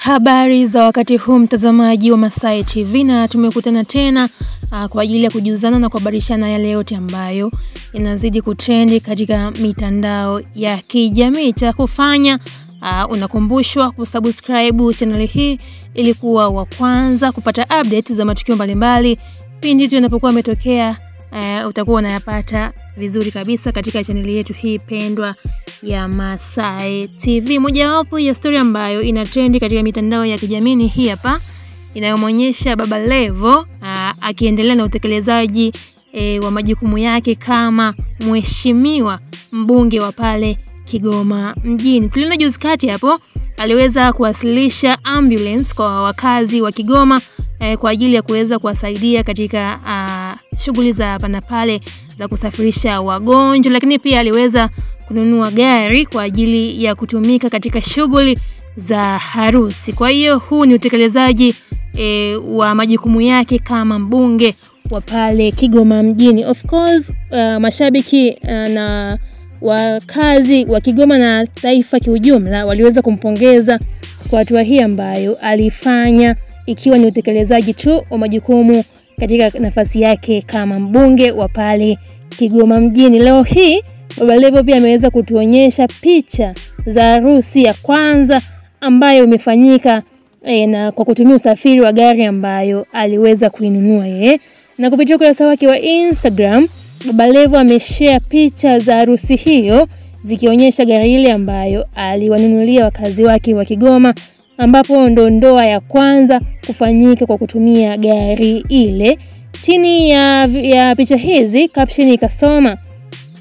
Habari za wakati huu mtazamaji wa Masai TV, na tumekutana tena kwa ajili ya kujuzana na kuhabarishana yale yote ambayo inazidi kutrendi katika mitandao ya kijamii. Cha kufanya unakumbushwa kusubscribe channel hii ili kuwa wa kwanza kupata update za matukio mbalimbali pindi tunapokuwa umetokea. Utakuwa unayapata vizuri kabisa katika channel yetu hii pendwa ya Masai TV. Mojawapo ya story ambayo inatrendi katika mitandao ya kijamii ni hii hapa, inayomonyesha Baba Levo akiendelea na utekelezaji wa majukumu yake kama mheshimiwa mbunge wa pale Kigoma mjini. Tuliona juzi kati hapo aliweza kuwasilisha ambulance kwa wakazi wa Kigoma kwa ajili ya kuweza kuwasaidia katika shughuli za hapa na pale za kusafirisha wagonjwa, lakini pia aliweza kununua gari kwa ajili ya kutumika katika shughuli za harusi. Kwa hiyo huu ni utekelezaji wa majukumu yake kama mbunge wa pale Kigoma mjini. Of course mashabiki na wakazi wa Kigoma na taifa kiujumla waliweza kumpongeza kwa hatua hii ambayo alifanya, ikiwa ni utekelezaji tu wa majukumu katika nafasi yake kama mbunge wa pale Kigoma mjini. Leo hii Baba Levo pia ameweza kutuonyesha picha za harusi ya kwanza ambayo imefanyika na kwa kutumia usafiri wa gari ambayo aliweza kuinunua yeye. Na kupitia ukurasa wake wa Instagram, Baba Levo ameshare picha za harusi hiyo zikionyesha gari ile ambayo aliwanunulia wakazi wake wa Kigoma, ambapo ndo ndoa ya kwanza kufanyika kwa kutumia gari ile. Chini ya picha hizi caption ikasoma,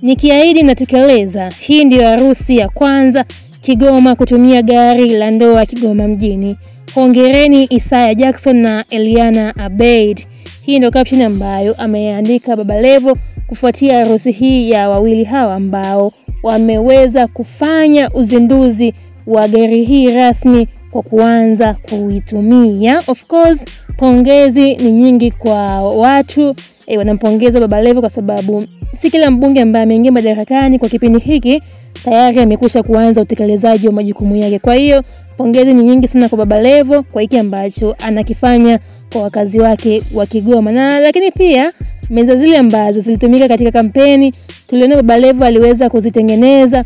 "Nikiahidi natekeleza. Hii ndio harusi ya kwanza Kigoma kutumia gari la ndoa Kigoma mjini. Hongereni Isaya Jackson na Eliana Abeid." Hii ndio caption ambayo ameandika Baba Levo kufuatia harusi hii ya wawili hawa ambao wameweza kufanya uzinduzi wa gari hii rasmi kwa kuanza kuitumia. Of course pongezi ni nyingi kwa watu wanampongeza Baba Levo kwa sababu si kila mbunge ambaye ameingia madarakani kwa kipindi hiki tayari amekwisha kuanza utekelezaji wa majukumu yake. Kwa hiyo pongezi ni nyingi sana kwa Baba Levo kwa hiki ambacho anakifanya kwa wakazi wake wa Kigoma. Na lakini pia meza zile ambazo zilitumika katika kampeni, tuliona Baba Levo aliweza kuzitengeneza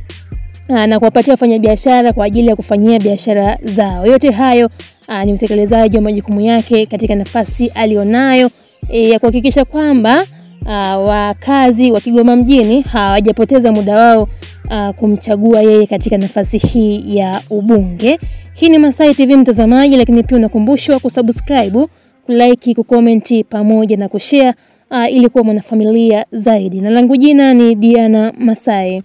na kuwapatia wafanyabiashara kwa ajili ya kufanyia biashara zao. Yote hayo ni utekelezaji wa majukumu yake katika nafasi alionayo ya kuhakikisha kwamba wakazi wa Kigoma mjini hawajapoteza muda wao kumchagua yeye katika nafasi hii ya ubunge. Hii ni Masai TV mtazamaji, lakini pia unakumbushwa kusubscribe, kulike, kucomment pamoja na kushare ili kuwa mwanafamilia zaidi. Na langu jina ni Diana Masai.